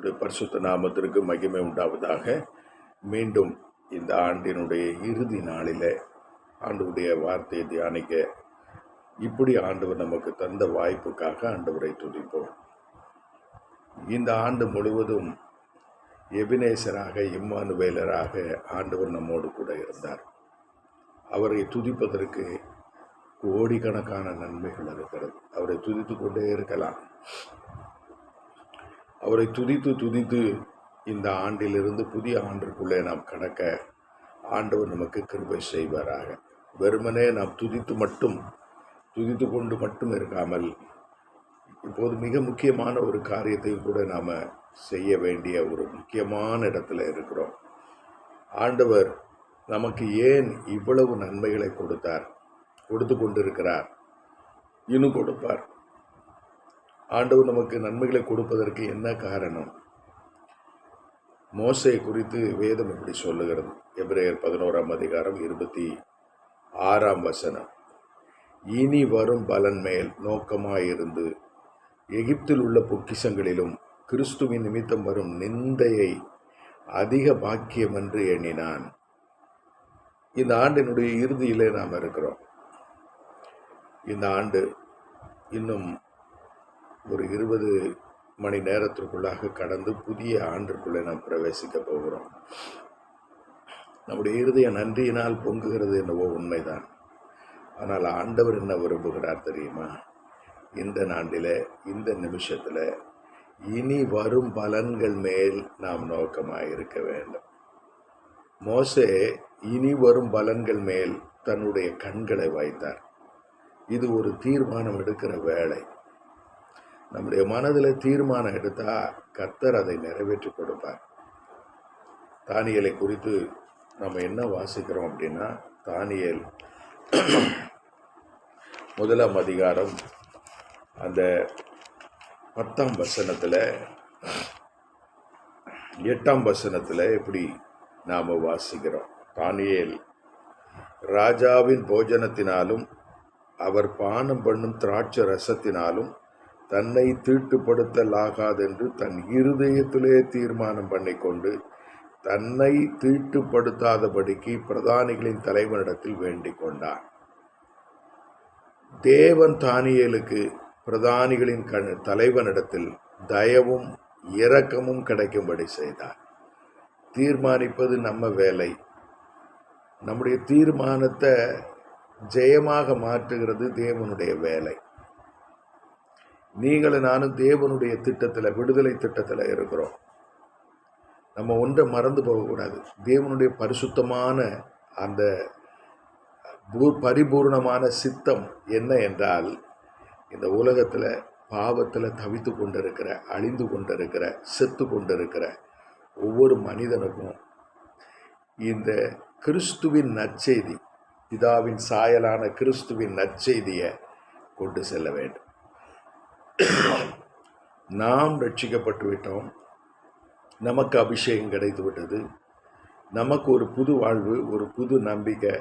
கர்த்தருடைய பரிசுத்த நாமத்திற்கு மகிமை உண்டாவதாக. மீண்டும் இந்த ஆண்டினுடைய இறுதி நாளில் ஆண்டவருடைய வார்த்தையை தியானிக்க இப்படி ஆண்டவர் நமக்கு தந்த வாய்ப்புக்காக ஆண்டவரை துதிப்போம். இந்த ஆண்டு முழுவதும் எபினேசராக, இம்மானுவேலராக ஆண்டவர் நம்மோடு கூட இருந்தார். அவரை துதிப்பதற்கு கோடிக்கணக்கான நன்மைகள் இருக்கிறது. அவரை துதித்து கொண்டே இருக்கலாம். அவரை துதித்து இந்த ஆண்டிலிருந்து புதிய ஆண்டிற்குள்ளே நாம் கடக்க ஆண்டவர் நமக்கு கிருபை செய்வாராக. வெறுமனே நாம் துதித்து கொண்டு மட்டும் இருக்காமல், இப்போது மிக முக்கியமான ஒரு காரியத்தையும் கூட நாம் செய்ய வேண்டிய ஒரு முக்கியமான இடத்துல இருக்கிறோம். ஆண்டவர் நமக்கு ஏன் இவ்வளவு நன்மைகளை கொடுத்து கொண்டிருக்கிறார், இன்னும் கொடுப்பார். ஆண்டவர் நமக்கு நன்மைகளை கொடுப்பதற்கு என்ன காரணம்? மோசே குறித்து வேதம் இப்படி சொல்லுகிறது. எபிரேயர் 11ஆம் அதிகாரம் 26ஆம் வசனம். இனி வரும் பலன் மேல் நோக்கமாயிருந்து எகிப்தில் உள்ள பொக்கிஷங்களிலும் கிறிஸ்துவின் நிமித்தம் வரும் நிந்தையை அதிக பாக்கியம் என்று எண்ணினான். இந்த ஆண்டினுடைய இறுதியிலே நாம் இருக்கிறோம். இந்த ஆண்டு இன்னும் ஒரு 20 மணி நேரத்திற்குள்ளாக கடந்து புதிய ஆண்டிற்குள்ளே நாம் பிரவேசிக்க போகிறோம். நம்முடைய இருதய நன்றியினால் பொங்குகிறது என்னவோ உண்மைதான். ஆனால் ஆண்டவர் என்ன விரும்புகிறார் தெரியுமா? இந்த நாண்டில், இந்த நிமிஷத்தில் இனி வரும் பலன்கள் மேல் நாம் நோக்கமாக இருக்க வேண்டும். மோசே இனி வரும் பலன்கள் மேல் தன்னுடைய கண்களை வைத்தார். இது ஒரு தீர்மானம் எடுக்கிற வேலை. நம்முடைய மனதில் தீர்மானம் எடுத்தால் கர்த்தர் அதை நிறைவேற்றி கொடுப்பார். தானியேலை குறித்து நம்ம என்ன வாசிக்கிறோம் அப்படின்னா, தானியேல் 1ஆம் அதிகாரம் அந்த 10ஆம் வசனத்தில் 8ஆம் வசனத்தில் இப்படி நாம் வாசிக்கிறோம். தானியேல் ராஜாவின் போஜனத்தினாலும் அவர் பானம் பண்ணும் திராட்சை ரசத்தினாலும் தன்னை தீட்டுப்படுத்தலாகாதென்று தன் இருதயத்திலே தீர்மானம் பண்ணிக்கொண்டு தன்னை தீட்டுப்படுத்தாதபடிக்கு பிரதானிகளின் தலைவனிடத்தில் வேண்டிக் கொண்டார். தேவன் தானியேலுக்கு பிரதானிகளின் தலைவனிடத்தில் தயவும் இரக்கமும் கிடைக்கும்படி செய்தார். தீர்மானிப்பது நம்ம வேலை. நம்முடைய தீர்மானத்தை ஜெயமாக மாற்றுகிறது தேவனுடைய வேலை. நீங்களும் நானும் தேவனுடைய திட்டத்தில், விடுதலை திட்டத்தில் இருக்கிறோம். நம்ம ஒன்றை மறந்து போகக்கூடாது. தேவனுடைய பரிசுத்தமான அந்த பரிபூர்ணமான சித்தம் என்ன என்றால், இந்த உலகத்தில் பாவத்தில் தவித்து கொண்டிருக்கிற, அழிந்து கொண்டிருக்கிற, செத்து கொண்டிருக்கிற ஒவ்வொரு மனிதனுக்கும் இந்த கிறிஸ்துவின் நற்செய்தி, பிதாவின் சாயலான கிறிஸ்துவின் நற்செய்தியை கொண்டு செல்ல வேண்டும். நாம் ரட்சிக்கப்பட்டு விட்டோம். நமக்கு அபிஷேகம் கிடைத்து விட்டது. நமக்கு ஒரு புது வாழ்வு, ஒரு புது நம்பிக்கை.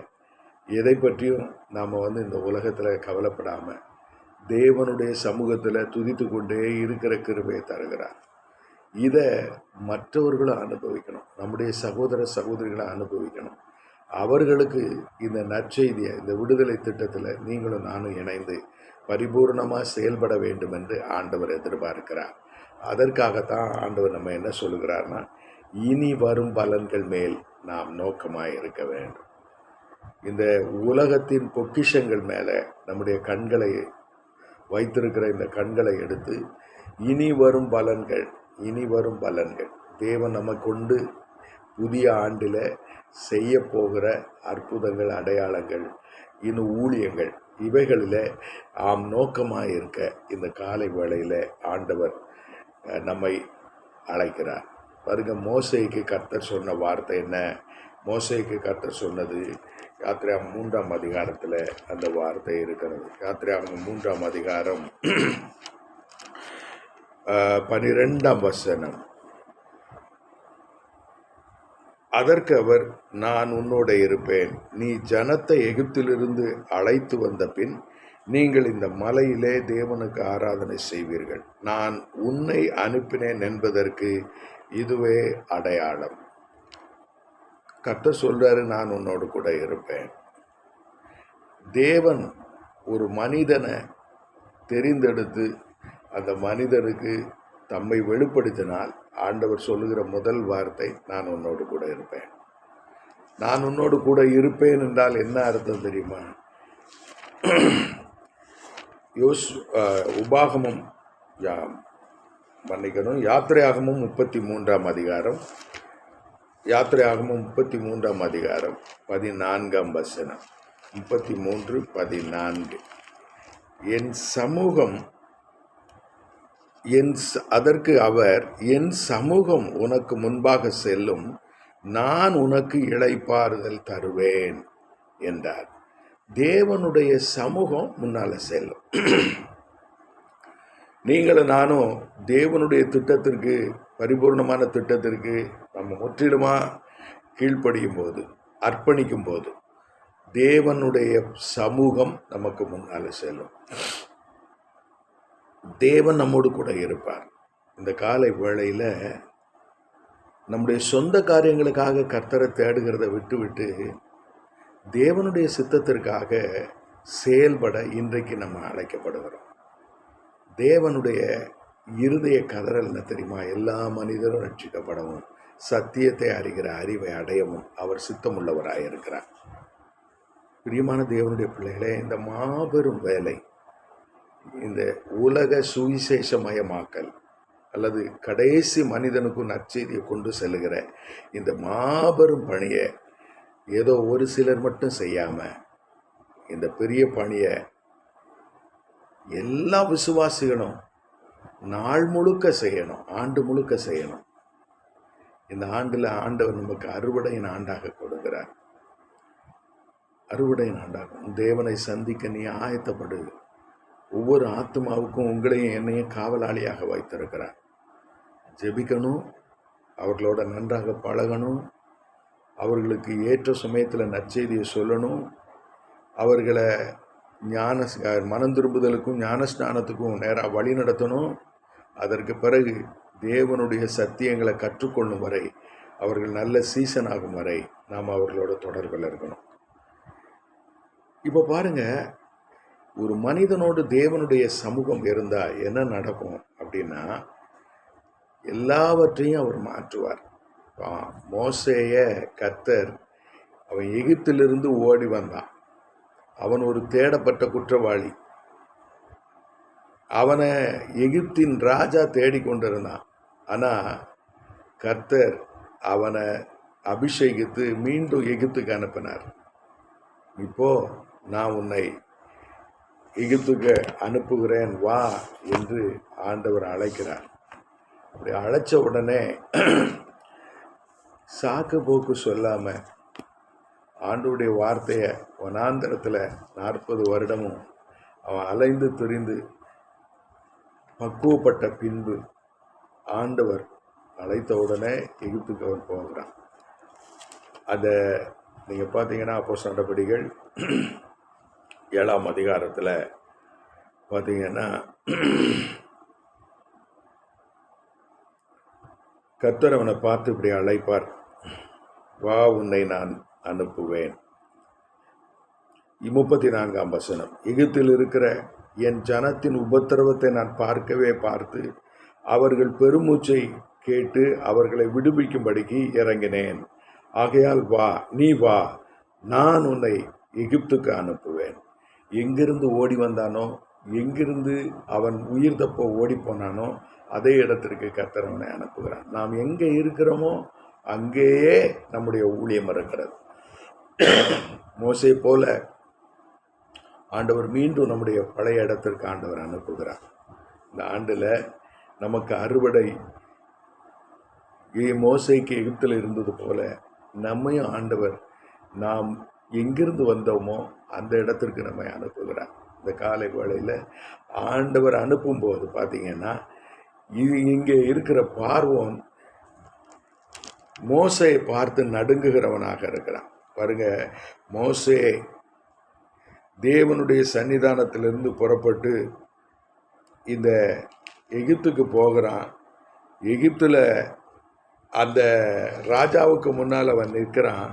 எதை பற்றியும் நாம் இந்த உலகத்தில் கவலைப்படாமல் தேவனுடைய சமூகத்தில் துதித்து கொண்டே இருக்கிற கிருபையை தருகிறார். இதை மற்றவர்களும் அனுபவிக்கணும். நம்முடைய சகோதர சகோதரிகளை அனுபவிக்கணும். அவர்களுக்கு இந்த நற்செய்தியை, இந்த விடுதலை திட்டத்தில் நீங்களும் நானும் இணைந்து பரிபூர்ணமாக செயல்பட வேண்டும் என்று ஆண்டவர் எதிர்பார்க்கிறார். அதற்காகத்தான் ஆண்டவர் நம்ம என்ன சொல்லுகிறார்னா, இனி வரும் பலன்கள் மேல் நாம் நோக்கமாக இருக்க வேண்டும். இந்த உலகத்தின் பொக்கிஷங்கள் மேலே நம்முடைய கண்களை வைத்திருக்கிற இந்த கண்களை எடுத்து இனி வரும் பலன்கள் தேவன் நம்ம கொண்டு புதிய ஆண்டில் செய்ய போகிற அற்புதங்கள், அடையாளங்கள், இன்னும் ஊழியங்கள், இவைகளில் நாம் நோக்கமாக இருக்க இந்த காலை வேளையில் ஆண்டவர் நம்மை அழைக்கிறார். பாருங்க, மோசேக்கு கர்த்தர் சொன்ன வார்த்தை என்ன? மோசேக்கு கர்த்தர் சொன்னது யாத்திராகமம் 3ஆம் அதிகாரத்தில் அந்த வார்த்தை இருக்கிறது. யாத்திராகமம் 3ஆம் அதிகாரம் 12ஆம் வசனம். அதற்கு அவர், நான் உன்னோட இருப்பேன். நீ ஜனத்தை எகிப்திலிருந்து அழைத்து வந்த பின் நீங்கள் இந்த மலையிலே தேவனுக்கு ஆராதனை செய்வீர்கள். நான் உன்னை அனுப்பினேன் என்பதற்கு இதுவே அடையாளம். கர்த்தர் சொல்றாரு, நான் உன்னோடு கூட இருப்பேன். தேவன் ஒரு மனிதனை தெரிந்தெடுத்து அந்த மனிதனுக்கு தம்மை வெளிப்படுத்தினால் ஆண்டவர் சொல்லுகிற முதல் வார்த்தை, நான் உன்னோடு கூட இருப்பேன். நான் உன்னோடு கூட இருப்பேன் என்றால் என்ன அர்த்தம் தெரியுமா? உபாகமம் யாத்திரையாகமும் 33ஆம் அதிகாரம், யாத்திரையாகமும் 33ஆம் அதிகாரம் 14ஆம் வசனம், 33:14. என் சமூகம் அதற்கு அவர், என் சமூகம் உனக்கு முன்பாக செல்லும், நான் உனக்கு இளைப்பாறுதல் தருவேன் என்றார். தேவனுடைய சமூகம் முன்னால செல்லும். நீங்களும் நானும் தேவனுடைய திட்டத்திற்கு, பரிபூர்ணமான திட்டத்திற்கு நம்ம முற்றிலுமா கீழ்ப்படியும் போது, அர்ப்பணிக்கும் போது தேவனுடைய சமூகம் நமக்கு முன்னால செல்லும். தேவன் நம்மோடு கூட இருப்பார். இந்த காலை வேளையில் நம்முடைய சொந்த காரியங்களுக்காக கர்த்தரை தேடுகிறத விட்டு தேவனுடைய சித்தத்திற்காக செயல்பட இன்றைக்கு நம்ம அழைக்கப்படுகிறோம். தேவனுடைய இருதய கதறல் என்ன தெரியுமா? எல்லா மனிதரும் ரட்சிக்கப்படவும் சத்தியத்தை அறிகிற அறிவை அடையவும் அவர் சித்தமுள்ளவராக இருக்கிறார். பிரியமான தேவனுடைய பிள்ளைகளே, இந்த மாபெரும் வேலை, இந்த உலக சுவிசேஷமயமாக்கல் அல்லது கடைசி மனிதனுக்கும் நற்செய்தியை கொண்டு செல்லுகிற இந்த மாபெரும் பணியை ஏதோ ஒரு சிலர் மட்டும் செய்யாம, இந்த பெரிய பணியை எல்லா விசுவாசிகளும் நாள் முழுக்க செய்யணும், ஆண்டு முழுக்க செய்யணும். இந்த ஆண்டுல ஆண்டவர் நமக்கு அறுவடையின் ஆண்டாக கொடுக்கிறார். அறுவடையின் ஆண்டாகும். தேவனை சந்திக்க நீ ஆயத்தப்படு. ஒவ்வொரு ஆத்மாவுக்கும் உங்களையும் என்னையும் காவலாளியாக வைத்திருக்கிறார். ஜெபிக்கணும், அவர்களோட நன்றாக பழகணும், அவர்களுக்கு ஏற்ற சமயத்தில் நற்செய்தியை சொல்லணும், அவர்களை மனம் திரும்புதலுக்கும் ஞானஸ்நானத்துக்கும் நேராக வழி நடத்தணும். அதற்கு பிறகு தேவனுடைய சத்தியங்களை கற்றுக்கொள்ளும் வரை, அவர்கள் நல்ல சீசன் ஆகும் வரை நாம் அவர்களோட தொடர்பில் இருக்கணும். இப்போ பாருங்க, ஒரு மனிதனோடு தேவனுடைய சமூகம் இருந்தால் என்ன நடக்கும் அப்படின்னா, எல்லாவற்றையும் அவர் மாற்றுவார். மோசேய கர்த்தர், அவன் எகிப்திலிருந்து ஓடி வந்தான். அவன் ஒரு தேடப்பட்ட குற்றவாளி. அவனை எகிப்தின் ராஜா தேடிக்கொண்டிருந்தான். ஆனால் கர்த்தர் அவனை அபிஷேகித்து மீண்டும் எகிப்துக்கு அனுப்பினார். இப்போ நான் உன்னை எகிப்துக்கு அனுப்புகிறேன், வா என்று ஆண்டவர் அழைக்கிறார். அப்படி அழைச்ச உடனே சாக்கு போக்கு சொல்லாம ஆண்டவருடைய வார்த்தையை வனாந்தரத்தில் 40 வருடமும் அவன் அலைந்து திரிந்து பக்குவப்பட்ட பின்பு ஆண்டவர் அழைத்த உடனே எகிப்துக்கு அவன் போகிறான். அதை நீங்கள் பார்த்தீங்கன்னா அப்போஸ்தலர் நடபடிகள் 7ஆம் அதிகாரத்தில் பார்த்தீங்கன்னா, கர்த்தர் அவனை பார்த்து இப்படி அழைப்பார், வா உன்னை நான் அனுப்புவேன். 34ஆம் வசனம், எகிப்தில் இருக்கிற என் ஜனத்தின் உபத்திரவத்தை நான் பார்த்து அவர்கள் பெருமூச்சை கேட்டு அவர்களை விடுவிக்கும்படிக்கு இறங்கினேன். ஆகையால் வா, நீ வா, நான் உன்னை எகிப்துக்கு அனுப்புவேன். எங்கிருந்து ஓடி வந்தானோ, எங்கிருந்து அவன் உயிர் தப்ப ஓடி போனானோ அதே இடத்திற்கு கர்த்தர் அவனை அனுப்புகிறான். நாம் எங்கே இருக்கிறோமோ அங்கேயே நம்முடைய ஊழியம் இருக்கிறது. மோசே போல ஆண்டவர் மீண்டும் நம்முடைய பழைய இடத்திற்கு ஆண்டவர் அனுப்புகிறார். இந்த ஆண்டில் நமக்கு அறுவடை மோசேக்கு எகிப்தில் இருந்தது போல நம்மையும் ஆண்டவர் நாம் எங்கிருந்து வந்தோமோ அந்த இடத்திற்கு நம்மை அனுப்புகிறார். இந்த காலை வேளையில் ஆண்டவர் அனுப்பும்போது பார்த்தீங்கன்னா, இங்கே இருக்கிற பார்வோன் மோசையை பார்த்து நடுங்குகிறவனாக இருக்கிறான். பாருங்க, மோசே தேவனுடைய சன்னிதானத்திலிருந்து புறப்பட்டு இந்த எகிப்துக்கு போகிறான். எகிப்தில் அந்த ராஜாவுக்கு முன்னால் அவன் நிற்கிறான்.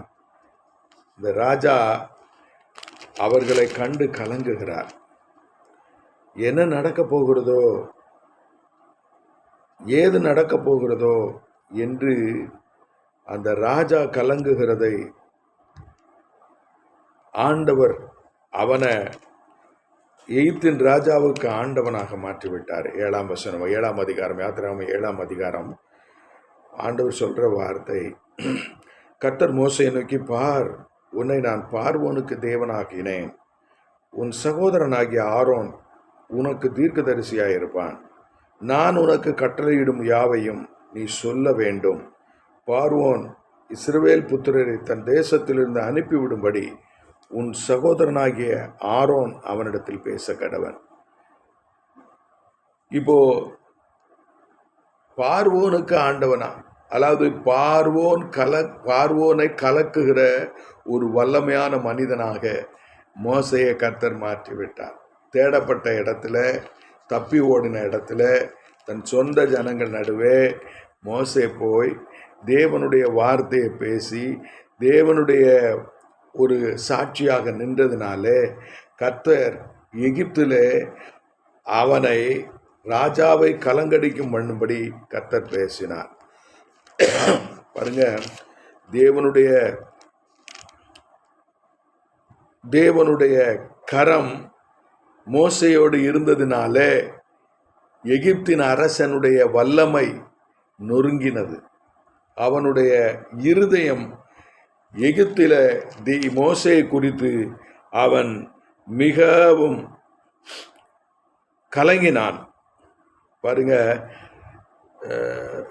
இந்த ராஜா அவர்களை கண்டு கலங்குகிறார். என்ன நடக்கப் போகிறதோ, ஏது நடக்கப் போகிறதோ என்று அந்த ராஜா கலங்குகிறதை ஆண்டவர் அவனை எகிப்தின் ராஜாவுக்கு ஆண்டவனாக மாற்றிவிட்டார். 7ஆம் வசனம், 7ஆம் அதிகாரம், யாத்திராகமம் 7ஆம் அதிகாரம். ஆண்டவர் சொல்கிற வார்த்தை, கர்த்தர் மோசேயை நோக்கி, பார், உன்னை நான் பார்வோனுக்கு தேவனாக்கினேன். உன் சகோதரனாகிய ஆரோன் உனக்கு தீர்க்கதரிசியாயிருப்பான். நான் உனக்கு கட்டளையிடும் யாவையும் நீ சொல்ல வேண்டும். பார்வோன் இஸ்ரவேல் புத்திரரை தன் தேசத்திலிருந்து அனுப்பிவிடும்படி உன் சகோதரனாகிய ஆரோன் அவனிடத்தில் பேச கடவன். இப்போ பார்வோனுக்கு ஆண்டவனா, அதாவது பார்வோனை கலக்குகிற ஒரு வல்லமையான மனிதனாக மோசேயை கர்த்தர் மாற்றிவிட்டார். தேடப்பட்ட இடத்துல, தப்பி ஓடின இடத்துல, தன் சொந்த ஜனங்கள் நடுவே மோசே போய் தேவனுடைய வார்த்தையை பேசி தேவனுடைய ஒரு சாட்சியாக நின்றதுனாலே கர்த்தர் எகிப்திலே அவனை ராஜாவை கலங்கடிக்கும் பண்ணும்படி கர்த்தர் பேசினார். பாருங்க, தேவனுடைய கரம் மோசையோடு இருந்ததினாலே எகிப்தின் அரசனுடைய வல்லமை நொறுங்கினது. அவனுடைய இருதயம் எகிப்தில மோசேயை குறித்து அவன் மிகவும் கலங்கினான். பாருங்க,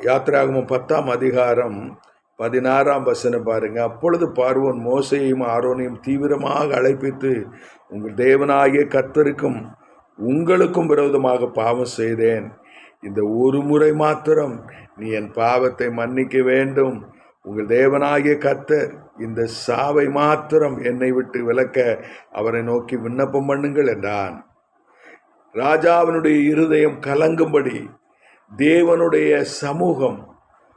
யாத்திராகமம் 10ஆம் அதிகாரம் 16ஆம் வசனம் பாருங்க. அப்பொழுது பார்வோன் மோசேயையும் ஆரோனையும் தீவிரமாக அழைப்பித்து, உங்கள் தேவனாகிய கர்த்தருக்கும் உங்களுக்கும் விரோதமாக பாவம் செய்தேன். இந்த ஒரு முறை மாத்திரம் நீ என் பாவத்தை மன்னிக்க வேண்டும். உங்கள் தேவனாகிய கர்த்தர் இந்த சாவை மாத்திரம் என்னை விட்டு விலக்க அவரை நோக்கி விண்ணப்பம் பண்ணுங்கள் என்றான். ராஜாவினுடைய இருதயம் கலங்கும்படி தேவனுடைய சமூகம்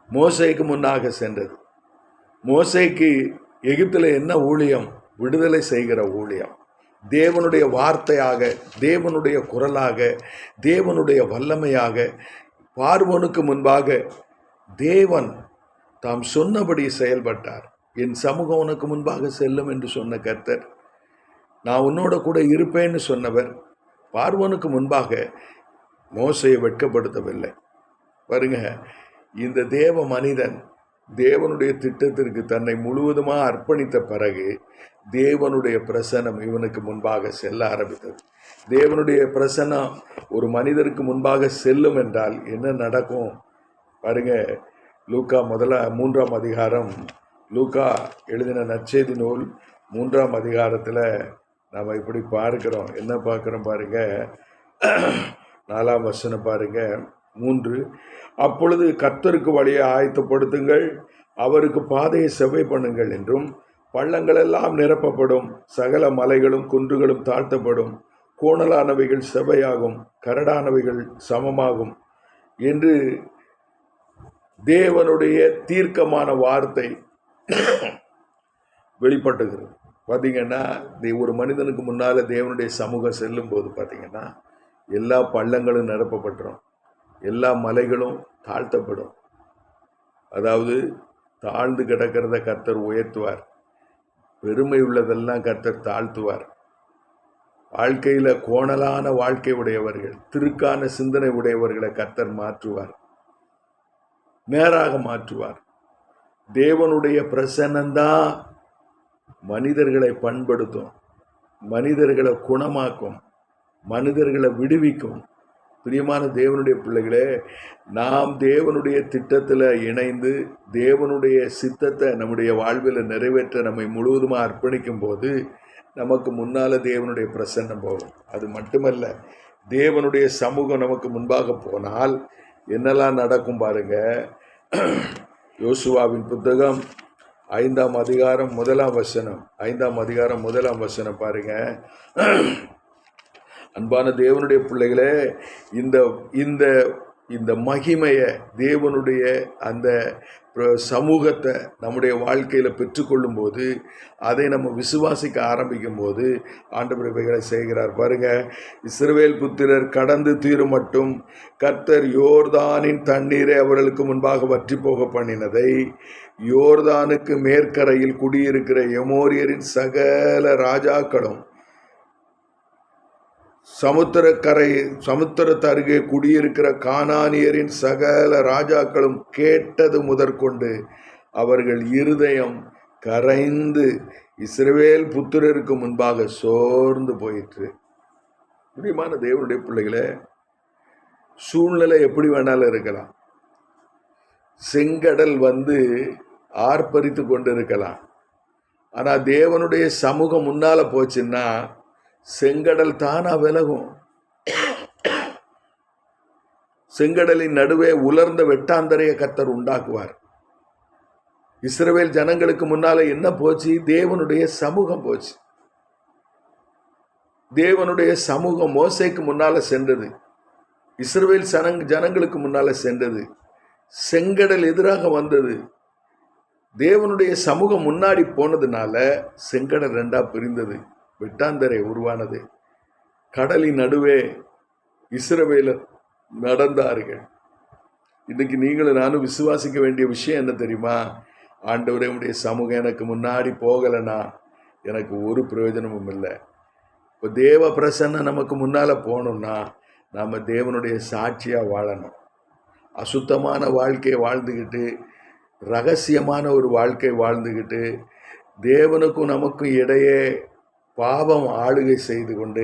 மோசேக்கு முன்னாக சென்றது. மோசேக்கு எகிப்தில் என்ன ஊழியம்? விடுதலை செய்கிற ஊழியம். தேவனுடைய வார்த்தையாக, தேவனுடைய குரலாக, தேவனுடைய வல்லமையாக பார்வோனுக்கு முன்பாக தேவன் தாம் சொன்னபடி செயல்பட்டார். என் சமூகம் உனக்கு முன்பாக செல்லும் என்று சொன்ன கர்த்தர், நான் உன்னோட கூட இருப்பேன்னு சொன்னவர் பார்வோனுக்கு முன்பாக மோசேயை வெட்கப்படுத்தவில்லை. பாருங்க, இந்த தேவ மனிதன் தேவனுடைய திட்டத்திற்கு தன்னை முழுவதுமாக அர்ப்பணித்த பிறகு தேவனுடைய பிரசன்னம் இவனுக்கு முன்பாக செல்ல ஆரம்பித்தது. தேவனுடைய பிரசன்னம் ஒரு மனிதருக்கு முன்பாக செல்லும் என்றால் என்ன நடக்கும் பாருங்க. லூக்கா 3ஆம் அதிகாரம், லூக்கா எழுதின நற்செய்தி நூல் 3ஆம் அதிகாரத்தில் நாம் இப்படி பார்க்கிறோம். என்ன பார்க்குறோம் பாருங்க, 4ஆம் வசனம் பாருங்க. 3, அப்பொழுது கர்த்தருக்கு வழியை ஆயத்தப்படுத்துங்கள், அவருக்கு பாதையை செவ்வை பண்ணுங்கள் என்றும், பள்ளங்கள் எல்லாம் நிரப்பப்படும், சகல மலைகளும் குன்றுகளும் தாழ்த்தப்படும், கோணலானவைகள் செவ்வையாகும், கரடானவைகள் சமமாகும் என்று தேவனுடைய தீர்க்கமான வார்த்தை வெளிப்பட்டுகிறது. பார்த்தீங்கன்னா, ஒரு மனிதனுக்கு முன்னால் தேவனுடைய சமூகம் செல்லும் போது பார்த்தீங்கன்னா எல்லா பள்ளங்களும் நிரப்பப்பட்டுரும், எல்லா மலைகளும் தாழ்த்தப்படும். அதாவது தாழ்ந்து கிடக்கிறத கர்த்தர் உயர்த்துவார், பெருமை உள்ளதெல்லாம் கர்த்தர் தாழ்த்துவார். வாழ்க்கையில் கோணலான வாழ்க்கை உடையவர்கள், திருக்கான சிந்தனை உடையவர்களை கர்த்தர் மாற்றுவார், நேராக மாற்றுவார். தேவனுடைய பிரசன்னம்தான் மனிதர்களை பண்படுத்தும், மனிதர்களை குணமாக்கும், மனிதர்களை விடுவிக்கும். பிரியமான தேவனுடைய பிள்ளைகளே, நாம் தேவனுடைய திட்டத்தில் இணைந்து தேவனுடைய சித்தத்தை நம்முடைய வாழ்வில் நிறைவேற்ற நம்மை முழுவதுமாக அர்ப்பணிக்கும் போது நமக்கு முன்னால் தேவனுடைய பிரசன்னம் போகும். அது மட்டுமல்ல, தேவனுடைய சமூகம் நமக்கு முன்பாக போனால் என்னெல்லாம் நடக்கும் பாருங்க. யோசுவாவின் புத்தகம் 5ஆம் அதிகாரம் 1ஆம் வசனம். 5ஆம் அதிகாரம் 1ஆம் வசனம் பாருங்க. அன்பான தேவனுடைய பிள்ளைகளே, இந்த இந்த இந்த மகிமையை, தேவனுடைய அந்த சமூகத்தை நம்முடைய வாழ்க்கையில் பெற்றுக்கொள்ளும் போது, அதை நம்ம விசுவாசிக்க ஆரம்பிக்கும் போது ஆண்டவர் இவைகளை செய்கிறார் பாருங்க. இஸ்ரவேல் புத்திரர் கடந்து தீரும் மட்டும் கர்த்தர் யோர்தானின் தண்ணீரை அவர்களுக்கு முன்பாக வற்றி போக பண்ணினதை, யோர்தானுக்கு மேற்கரையில் குடியிருக்கிற எமோரியரின் சகல ராஜாக்களும், சமுத்திரத்து அருகே குடியிருக்கிற கானானியரின் சகல ராஜாக்களும் கேட்டது முதற்கொண்டு அவர்கள் இருதயம் கரைந்து இஸ்ரவேல் புத்திரருக்கு முன்பாக சோர்ந்து போயிற்று. பிரியமான தேவனுடைய பிள்ளைகளே, சூழ்நிலை எப்படி வேணாலும் இருக்கலாம். செங்கடல் ஆர்ப்பரித்து கொண்டு இருக்கலாம். ஆனா தேவனுடைய சமூகம் முன்னால போச்சுன்னா செங்கடல் தானா விலகும். செங்கடலின் நடுவே உலர்ந்த வெட்டாந்தரைய கர்த்தர் உண்டாக்குவார். இஸ்ரவேல் ஜனங்களுக்கு முன்னால என்ன போச்சு? தேவனுடைய சமூகம் போச்சு. தேவனுடைய சமூகம் மோசேக்கு முன்னால சென்றது, இஸ்ரவேல் ஜனங்களுக்கு முன்னால சென்றது. செங்கடல் எதிராக வந்தது. தேவனுடைய சமூகம் முன்னாடி போனதுனால செங்கடல் 2ஆ பிரிந்தது, வெட்டாந்தரை உருவானது. கடலின் நடுவே இஸ்ரவேலர் நடந்தார்கள். இன்னைக்கு நீங்களும் நானும் விசுவாசிக்க வேண்டிய விஷயம் என்ன தெரியுமா? ஆண்டவரே, உடைய சமூகம் எனக்கு முன்னாடி போகலைன்னா எனக்கு ஒரு பிரயோஜனமும் இல்லை. இப்போ தேவ பிரசன்னம் நமக்கு முன்னால் போகணும்னா நாம் தேவனுடைய சாட்சியாக வாழணும். அசுத்தமான வாழ்க்கையை வாழ்ந்துக்கிட்டு, ரகசியமான ஒரு வாழ்க்கை வாழ்ந்துக்கிட்டு, தேவனுக்கும் நமக்கும் இடையே பாவம் ஆளுகை செய்து கொண்டு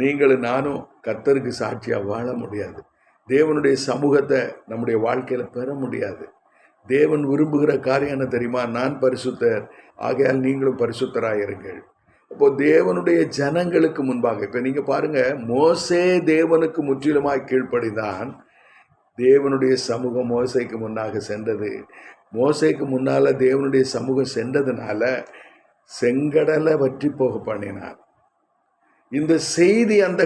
நீங்களும் நானும் கர்த்தருக்கு சாட்சியாக வாழ முடியாது. தேவனுடைய சமூகத்தை நம்முடைய வாழ்க்கையில் பெற முடியாது. தேவன் விரும்புகிற காரியம் என்ன தெரியுமா? நான் பரிசுத்தர், ஆகையால் நீங்களும் பரிசுத்தராயிருங்கள். அப்போ தேவனுடைய ஜனங்களுக்கு முன்பாக, இப்போ நீங்கள் பாருங்க, மோசே தேவனுக்கு முற்றிலுமாய் கீழ்ப்படிதான். தேவனுடைய சமூகம் மோசைக்கு முன்னாக சென்றது. மோசைக்கு முன்னால் தேவனுடைய சமூகம் சென்றதுனால செங்கடலை வற்றி போக பண்ணினார். இந்த செய்தி அந்த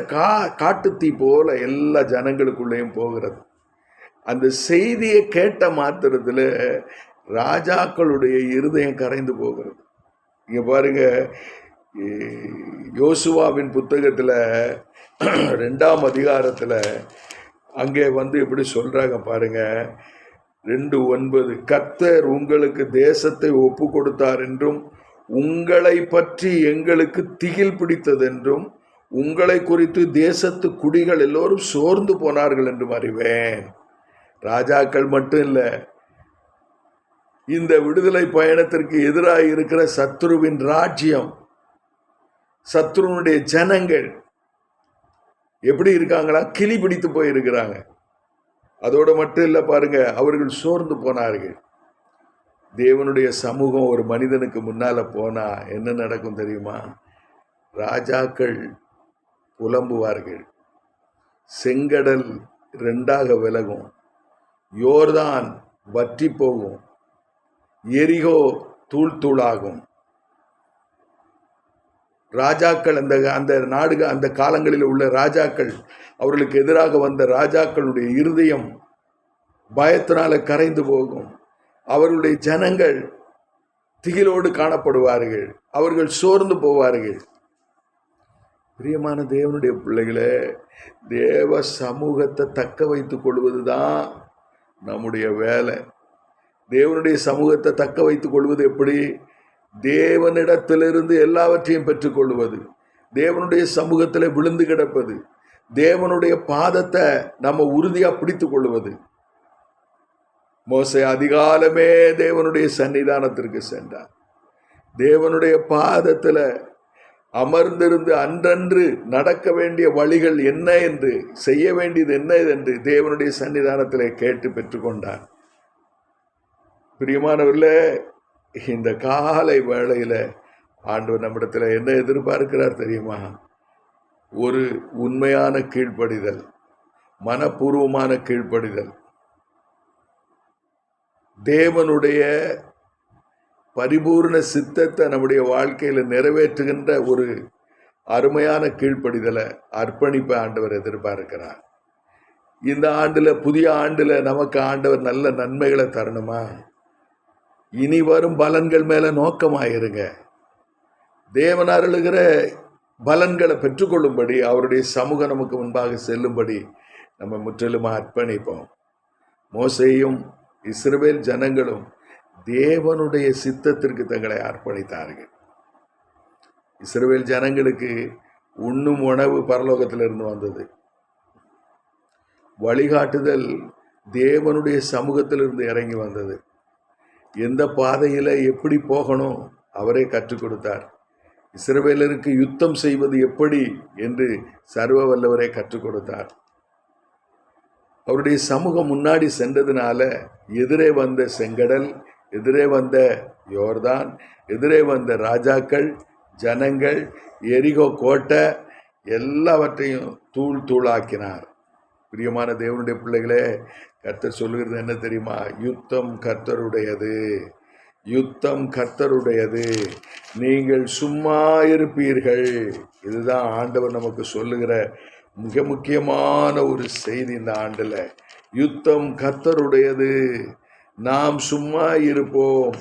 காட்டுத்தீ போல எல்லா ஜனங்களுக்குள்ளேயும் போகிறது. அந்த செய்தியை கேட்ட மாத்திரத்துல ராஜாக்களுடைய இருதயம் கரைந்து போகிறது. இங்க பாருங்க, யோசுவாவின் புத்தகத்துல 2ஆம் அதிகாரத்துல அங்கே இப்படி சொல்றாங்க பாருங்க. 2:9, கர்த்தர் உங்களுக்கு தேசத்தை ஒப்பு கொடுத்தார் என்றும், உங்களை பற்றி எங்களுக்கு திகில் பிடித்ததென்றும், உங்களை குறித்து தேசத்து குடிகள் எல்லோரும் சோர்ந்து போனார்கள் என்றும் அறிவேன். ராஜாக்கள் மட்டும் இல்லை, இந்த விடுதலை பயணத்திற்கு எதிராக இருக்கிற சத்ருவின் ராஜ்யம், சத்ருனுடைய ஜனங்கள் எப்படி இருக்காங்களா? கிளி பிடித்து போயிருக்கிறாங்க. அதோடு மட்டும் இல்லை பாருங்க, அவர்கள் சோர்ந்து போனார்கள். தேவனுடைய சமூகம் ஒரு மனிதனுக்கு முன்னால போனா என்ன நடக்கும் தெரியுமா? ராஜாக்கள் புலம்புவார்கள், செங்கடல் 2ஆக விலகும், யோர்தான் வற்றி போகும், எரிகோ தூள் தூளாகும். ராஜாக்கள் அந்த காலங்களில் உள்ள ராஜாக்கள், அவர்களுக்கு எதிராக வந்த ராஜாக்களுடைய இருதயம் பயத்தினால கரைந்து போகும். அவர்களுடைய ஜனங்கள் திகிலோடு காணப்படுவார்கள், அவர்கள் சோர்ந்து போவார்கள். பிரியமான தேவனுடைய பிள்ளைகளே, தேவ சமூகத்தை தக்க வைத்துக் கொள்வதுதான் நம்முடைய வேலை. தேவனுடைய சமூகத்தை தக்க வைத்துக் கொள்வது எப்படி? தேவனிடத்திலிருந்து எல்லாவற்றையும் பெற்றுக்கொள்வது, தேவனுடைய சமூகத்தில் விழுந்து கிடப்பது, தேவனுடைய பாதத்தை நம்ம உறுதியா பிடித்து கொள்வது. மோசே அதிகாலமே தேவனுடைய சன்னிதானத்திற்கு சென்றார். தேவனுடைய பாதத்துல அமர்ந்திருந்து அன்றன்று நடக்க வேண்டிய வழிகள் என்ன என்று, செய்ய வேண்டியது என்ன என்று தேவனுடைய சன்னிதானத்திலே கேட்டு பெற்றுக்கொண்டார். பிரியமானவர்களே, இந்த காலை வேளையில ஆண்டவர் நம்மிடத்துல என்ன எதிர்பார்க்கிறார் தெரியுமா? ஒரு உண்மையான கீழ்ப்படிதல், மனப்பூர்வமான கீழ்ப்படிதல், தேவனுடைய பரிபூர்ண சித்தத்தை நம்முடைய வாழ்க்கையில் நிறைவேற்றுகின்ற ஒரு அருமையான கீழ்ப்படிதலை, அர்ப்பணிப்பை ஆண்டவர் எதிர்பார்க்கிறார். இந்த ஆண்டுல, புதிய ஆண்டுல நமக்கு ஆண்டவர் நல்ல நன்மைகளை தரணுமா? இனி வரும் பலன்கள் மேல நோக்கமாயிருங்க. தேவன் அருளுகிற பலன்களை பெற்றுக்கொள்ளும்படி, அவருடைய சமூகம் நமக்கு முன்பாக செல்லும்படி நம்ம முற்றிலுமா அர்ப்பணிப்போம். மோசேயும் இஸ்ரவேல் ஜனங்களும் தேவனுடைய சித்தத்திற்கு தங்களை அர்ப்பணித்தார்கள். இஸ்ரவேல் ஜனங்களுக்கு உண்ணும் உணவு பரலோகத்திலிருந்து வந்தது. வழிகாட்டுதல் தேவனுடைய சமூகத்திலிருந்து இறங்கி வந்தது. எந்த பாதையில் எப்படி போகணும் அவரே கற்றுக் கொடுத்தார். இஸ்ரவேலருக்கு யுத்தம் செய்வது எப்படி என்று சர்வ வல்லவரே கற்றுக் கொடுத்தார். அவருடைய சமூகம் முன்னாடி சென்றதுனால எதிரே வந்த செங்கடல், எதிரே வந்த யோர்தான், எதிரே வந்த ராஜாக்கள், ஜனங்கள், எரிகோ கோட்டை எல்லாவற்றையும் தூள் தூளாக்கினார். பிரியமான தேவனுடைய பிள்ளைகளே, கர்த்தர் சொல்லுகிறது என்ன தெரியுமா? யுத்தம் கர்த்தருடையது, யுத்தம் கர்த்தருடையது, நீங்கள் சும்மா இருப்பீர்கள். இதுதான் ஆண்டவர் நமக்கு சொல்லுகிற மிக முக்கியமான ஒரு செய்தி இந்த ஆண்டில். யுத்தம் கர்த்தருடையது, நாம் சும்மா இருப்போம்.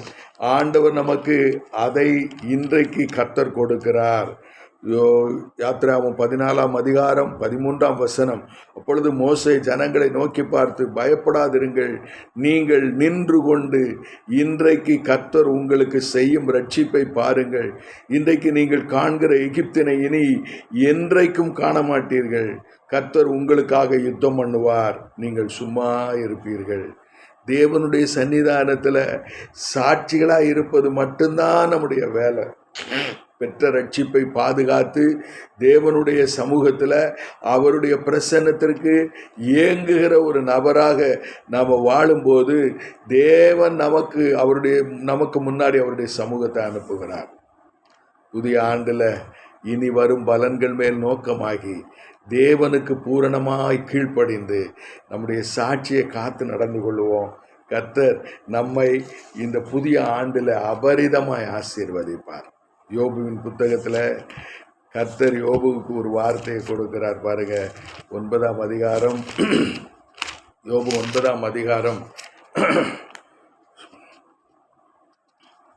ஆண்டவர் நமக்கு அதை இன்றைக்கு கர்த்தர் கொடுக்கிறார். யாத்திராகமம் 14ஆம் அதிகாரம் 13ஆம் வசனம். அப்பொழுது மோசே ஜனங்களை நோக்கி பார்த்து, பயப்படாதிருங்கள், நீங்கள் நின்று கொண்டு இன்றைக்கு கர்த்தர் உங்களுக்கு செய்யும் ரட்சிப்பை பாருங்கள். இன்றைக்கு நீங்கள் காண்கிற எகிப்தினை இனி என்றைக்கும் காண மாட்டீர்கள். கர்த்தர் உங்களுக்காக யுத்தம் பண்ணுவார், நீங்கள் சும்மா இருப்பீர்கள். தேவனுடைய சன்னிதானத்தில் சாட்சிகளாக இருப்பது மட்டும்தான் நம்முடைய வேலை. பெற்ற ரட்சிப்பை பாதுகாத்து தேவனுடைய சமூகத்தில் அவருடைய பிரசன்னத்திற்கு ஏங்குகிற ஒரு நபராக நாம் வாழும்போது தேவன் நமக்கு முன்னாடி அவருடைய சமூகத்தை அனுப்புகிறார். புதிய ஆண்டில் இனி வரும் பலன்கள் மேல் நோக்கமாகி தேவனுக்கு பூரணமாய் கீழ்ப்படிந்து நம்முடைய சாட்சியை காத்து நடந்து கொள்வோம். கர்த்தர் நம்மை இந்த புதிய ஆண்டில் அபரிதமாய் ஆசீர்வதிப்பார். யோபுவின் புத்தகத்தில் கர்த்தர் யோபுவுக்கு ஒரு வார்த்தையை கொடுக்கிறார் பாருங்க. 9ஆம் அதிகாரம், யோபு 9ஆம் அதிகாரம்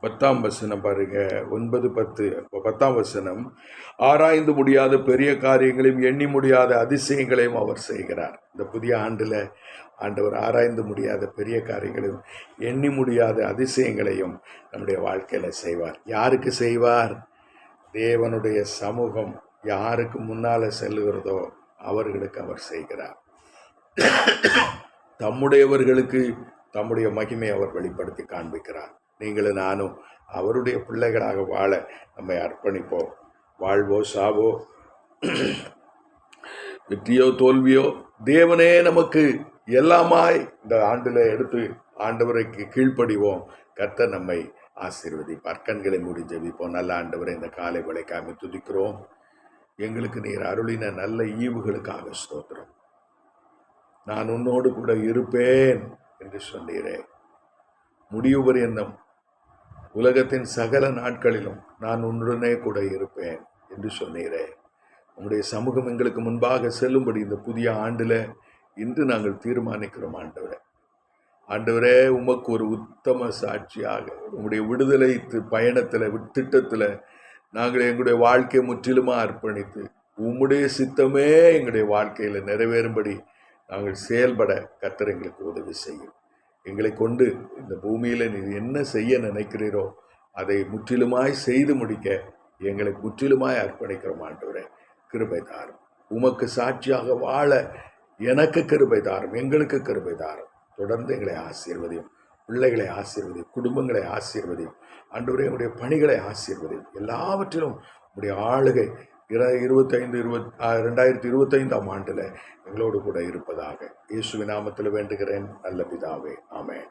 10ஆம் வசனம் பாருங்க. 9:10 10ஆம் வசனம். ஆராய்ந்து முடியாத பெரிய காரியங்களையும் எண்ணி முடியாத அதிசயங்களையும் அவர் செய்கிறார். இந்த புதிய ஆண்டில் ஆண்டவர் ஆராய்ந்து முடியாத பெரிய காரியங்களையும் எண்ணி முடியாத அதிசயங்களையும் நம்முடைய வாழ்க்கையில் செய்வார். யாருக்கு செய்வார்? தேவனுடைய சமூகம் யாருக்கு முன்னால் செல்லுகிறதோ அவர்களுக்கு அவர் செய்கிறார். தம்முடையவர்களுக்கு தம்முடைய மகிமை அவர் வெளிப்படுத்தி காண்பிக்கிறார். நீங்களும் நானும் அவருடைய பிள்ளைகளாக வாழ நம்மை அர்ப்பணிப்போம். வாழ்வோ சாவோ, வெற்றியோ தோல்வியோ, தேவனே நமக்கு எல்லாமாய் இந்த ஆண்டில் எடுத்து ஆண்டவருக்கு கீழ்ப்படிவோம். கர்த்தர் நம்மை ஆசீர்வதிப்பார். கண்களை மூடி ஜெபிப்போம். நல்ல ஆண்டவரை, இந்த காலை வேளைக்காக துதிக்கிறோம். எங்களுக்கு நீர் அருளின நல்ல ஈவுகளுக்காக ஸ்தோத்திரம். நான் உன்னோடு கூட இருப்பேன் என்று சொன்னீரே. முடிவு பரியந்தம் உலகத்தின் சகல நாட்களிலும் நான் உன்னுடனே கூட இருப்பேன் என்று சொன்னீரே. உங்களுடைய சமூகம் எங்களுக்கு முன்பாக செல்லும்படி இந்த புதிய ஆண்டில் இன்று நாங்கள் தீர்மானிக்கிறோம். ஆண்டவரே, உமக்கு ஒரு உத்தம சாட்சியாக உங்களுடைய விடுதலை பயணத்தில், திட்டத்தில் நாங்கள் எங்களுடைய வாழ்க்கையை முற்றிலுமாக அர்ப்பணித்து உம்முடைய சித்தமே எங்களுடைய வாழ்க்கையில் நிறைவேறும்படி நாங்கள் செயல்பட கர்த்தர் எங்களுக்கு உதவி செய்யும். எங்களை கொண்டு இந்த பூமியில் நீர் என்ன செய்ய நினைக்கிறீரோ அதை முற்றிலுமாய் செய்து முடிக்க எங்களை முற்றிலுமாய் அர்ப்பணிக்கிறோம். ஆண்டவரே, கிருபை தாரும். உமக்கு சாட்சியாக வாழ எனக்கு கிருபை தாரும், எங்களுக்கு கிருபை தாரும். தொடர்ந்து எங்களை ஆசீர்வதியும், பிள்ளைகளை ஆசீர்வதியும், குடும்பங்களை ஆசீர்வதியும். ஆண்டவரே, எங்களுடைய பணிகளை ஆசீர்வதியும். எல்லாவற்றிலும் உங்களுடைய ஆளுகை 2025ஆம் ஆண்டில் எங்களோடு கூட இருப்பதாக இயேசுவின் நாமத்தில் வேண்டுகிறேன் நல்ல பிதாவே. ஆமென்.